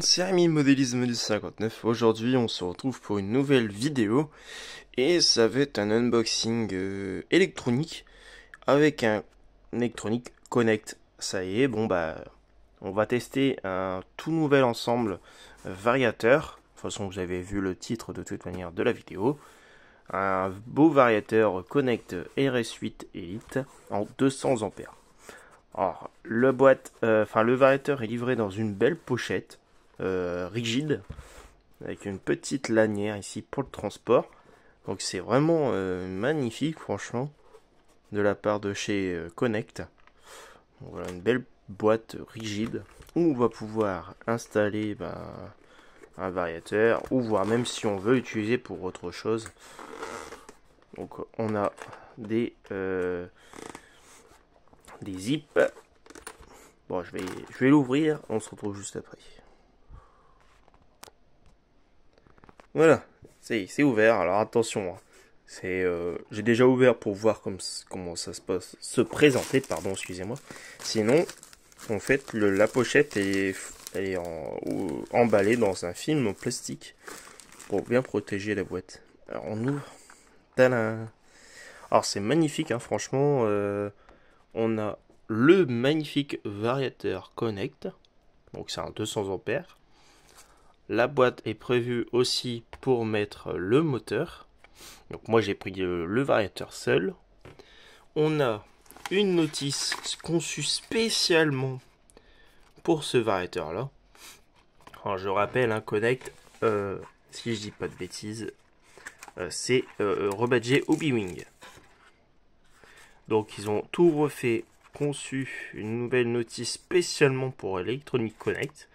C'est Ami Modélisme du 59. Aujourd'hui, on se retrouve pour une nouvelle vidéo et ça va être un unboxing électronique avec un Electronic Connect. Ça y est, on va tester un tout nouvel ensemble variateur. De toute façon, vous avez vu le titre de toute manière de la vidéo. Un beau variateur Connect RS8 Elite en 200 ampères. Alors, le variateur est livré dans une belle pochette rigide avec une petite lanière ici pour le transport. Donc c'est vraiment magnifique, franchement, de la part de chez Connect. Donc, voilà une belle boîte rigide où on va pouvoir installer un variateur ou voire même si on veut utiliser pour autre chose. Donc on a des zips. Bon, je vais l'ouvrir, on se retrouve juste après. Voilà, c'est ouvert. Alors attention, hein. J'ai déjà ouvert pour voir comment ça se présenter, pardon, excusez-moi. Sinon, en fait, la pochette elle est emballée dans un film en plastique pour bien protéger la boîte. Alors on ouvre. Tadam. Alors c'est magnifique, hein, franchement. On a le magnifique variateur Connect. Donc c'est un 200 ampères. La boîte est prévue aussi pour mettre le moteur. Donc moi j'ai pris le variateur seul. On a une notice conçue spécialement pour ce variateur là. Alors je rappelle, un Connect, si je dis pas de bêtises, c'est rebadgé Hobby-Wing. Donc ils ont tout refait, conçu une nouvelle notice spécialement pour Electronic Connect,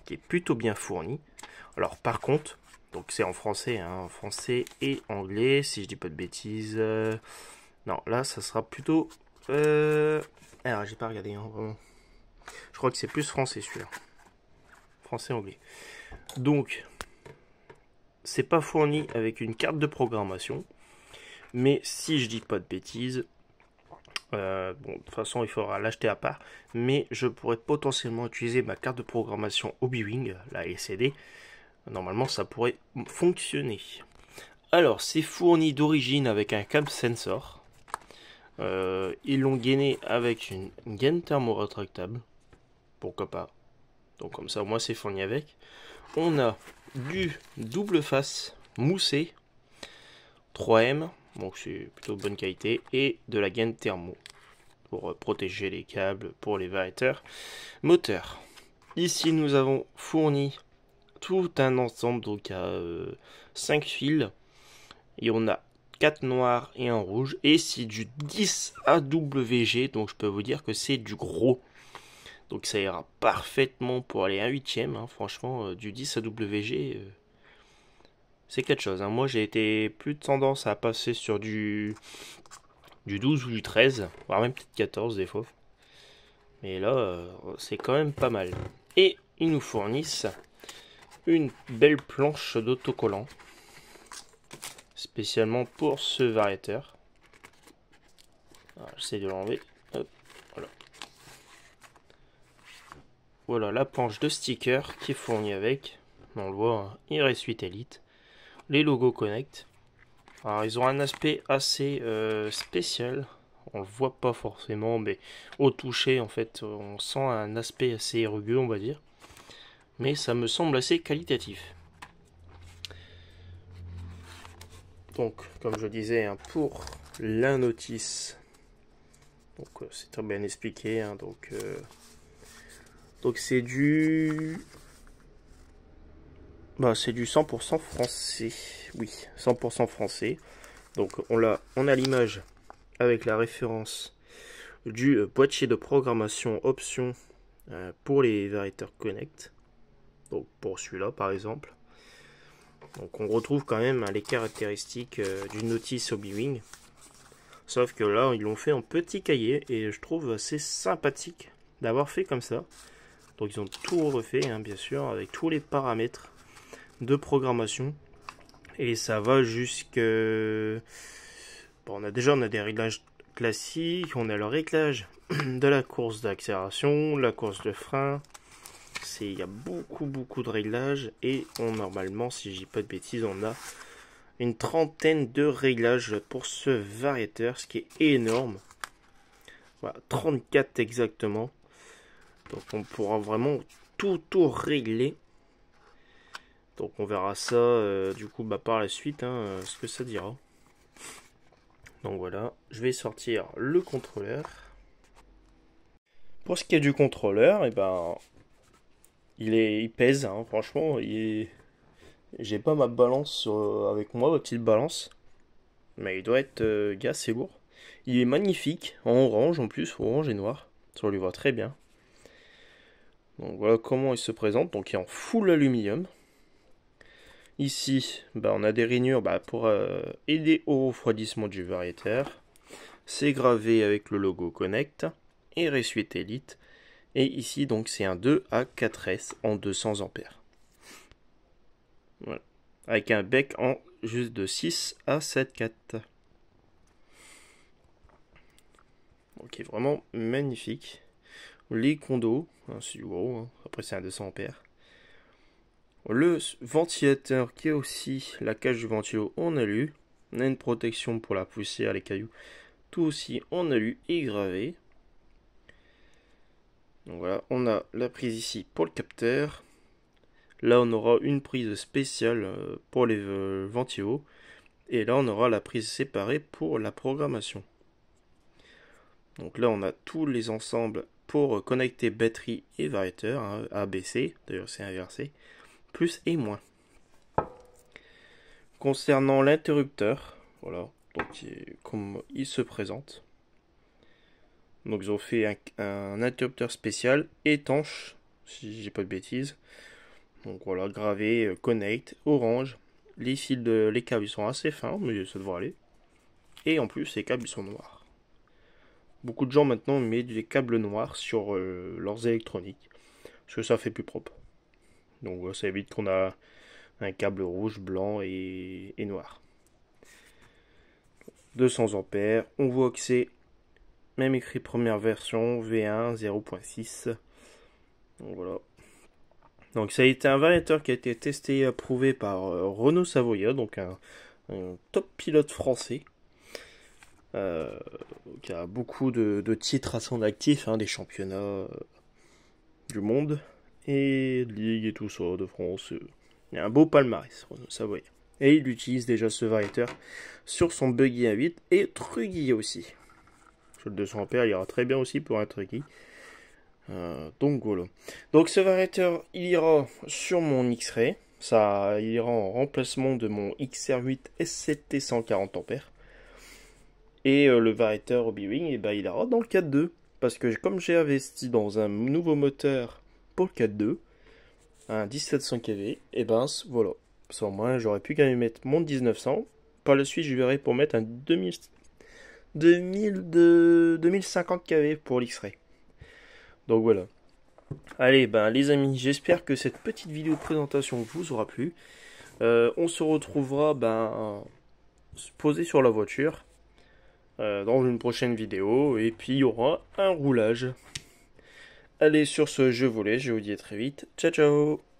qui est plutôt bien fournie. Alors par contre, donc c'est en français, hein, en français et anglais, si je dis pas de bêtises. Non, là ça sera plutôt... Alors j'ai pas regardé, hein, vraiment. Je crois que c'est plus français celui-là. Français-anglais. Donc, c'est pas fourni avec une carte de programmation. Mais si je dis pas de bêtises, de toute façon il faudra l'acheter à part. Mais je pourrais potentiellement utiliser ma carte de programmation Hobby-Wing, la LCD. Normalement ça pourrait fonctionner. Alors c'est fourni d'origine avec un câble sensor. Ils l'ont gainé avec une gaine thermo-rétractable. Pourquoi pas. Donc comme ça au moins c'est fourni avec. On a du double face moussé 3M. Donc c'est plutôt bonne qualité. Et de la gaine thermo. Pour protéger les câbles pour les variateurs moteurs. Ici nous avons fourni tout un ensemble, donc à 5 fils, et on a 4 noirs et un rouge, et c'est du 10 AWG, donc je peux vous dire que c'est du gros, donc ça ira parfaitement pour aller 1/8, hein, franchement, du 10 AWG, c'est quelque chose, hein. Moi j'ai été plus de tendance à passer sur du 12 ou du 13, voire même peut-être 14 des fois, mais là c'est quand même pas mal. Et ils nous fournissent une belle planche d'autocollant spécialement pour ce variateur. J'essaie de l'enlever. Voilà. Voilà la planche de sticker qui est fournie avec. On le voit, hein, RS8 Elite. Les logos Connect. Alors ils ont un aspect assez spécial. On le voit pas forcément, mais au toucher en fait on sent un aspect assez rugueux, on va dire. Mais ça me semble assez qualitatif. Donc, comme je disais, hein, pour la notice, donc c'est très bien expliqué. Hein, donc c'est du 100% français. Oui, 100% français. Donc on a l'image avec la référence du boîtier de programmation option pour les variateurs Connect. Donc pour celui-là par exemple. Donc on retrouve quand même, hein, les caractéristiques d'une notice Hobby-Wing. Sauf que là, ils l'ont fait en petit cahier et je trouve assez sympathique d'avoir fait comme ça. Donc ils ont tout refait, hein, bien sûr, avec tous les paramètres de programmation. Et ça va jusque... Bon, on a des réglages classiques, on a le réglage de la course d'accélération, la course de frein, il y a beaucoup de réglages. Et normalement, si je dis pas de bêtises, on a une trentaine de réglages pour ce variateur, ce qui est énorme. Voilà, 34 exactement. Donc on pourra vraiment tout régler. Donc on verra ça du coup par la suite, ce que ça dira. Donc voilà, je vais sortir le contrôleur. Pour ce qui est du contrôleur, il pèse, franchement. J'ai pas ma balance avec moi, ma petite balance. Mais il doit être assez lourd. Il est magnifique, en orange en plus, orange et noir. Ça on lui voit très bien. Donc voilà comment il se présente. Donc il est en full aluminium. Ici, on a des rainures pour aider au refroidissement du variateur. C'est gravé avec le logo Connect et Resuite Elite. Et ici, donc, c'est un 2 à 4S en 200 ampères. Voilà. Avec un bec en juste de 6 à 7,4. Ok, vraiment magnifique. Les condos, c'est du gros, après c'est un 200 ampères. Le ventilateur qui est aussi la cage du ventilo en alu. On a une protection pour la poussière, les cailloux. Tout aussi en alu et gravé. Donc voilà, on a la prise ici pour le capteur. Là, on aura une prise spéciale pour les ventilos. Et là, on aura la prise séparée pour la programmation. Donc là, on a tous les ensembles pour connecter batterie et variateur, ABC, d'ailleurs c'est inversé, plus et moins. Concernant l'interrupteur, voilà, donc comme il se présente. Donc ils ont fait un interrupteur spécial étanche, si j'ai pas de bêtises. Donc voilà, gravé, connect, orange. Les fils les câbles ils sont assez fins, mais ça devrait aller. Et en plus, les câbles ils sont noirs. Beaucoup de gens maintenant mettent des câbles noirs sur leurs électroniques, parce que ça fait plus propre. Donc voilà, ça évite qu'on a un câble rouge, blanc et noir. 200 ampères. On voit que c'est même écrit première version V1 0.6. Donc voilà. Donc ça a été un variateur qui a été testé et approuvé par Renault Savoia, donc un top pilote français. Qui a beaucoup de titres à son actif, des championnats du monde et de ligue et tout ça de France. Il y a un beau palmarès, Renault Savoia. Et il utilise déjà ce variateur sur son buggy A8 et Truggy aussi. Sur le 200 ampères, il ira très bien aussi pour un Truggy. Donc voilà. Donc ce variateur, il ira sur mon X-Ray. Ça, il ira en remplacement de mon XR8 S7T 140 ampères. Et le variateur Hobby-Wing, il ira dans le 4.2. Parce que comme j'ai investi dans un nouveau moteur pour le 4.2, un 1700 kV, voilà. Sans moi, j'aurais pu quand même mettre mon 1900. Par la suite, je verrai pour mettre un 2050 kV pour l'X-Ray. Donc voilà. Allez, les amis, j'espère que cette petite vidéo de présentation vous aura plu. On se retrouvera posé sur la voiture dans une prochaine vidéo. Et puis il y aura un roulage. Allez, sur ce, je vous laisse. Je vous dis à très vite. Ciao, ciao!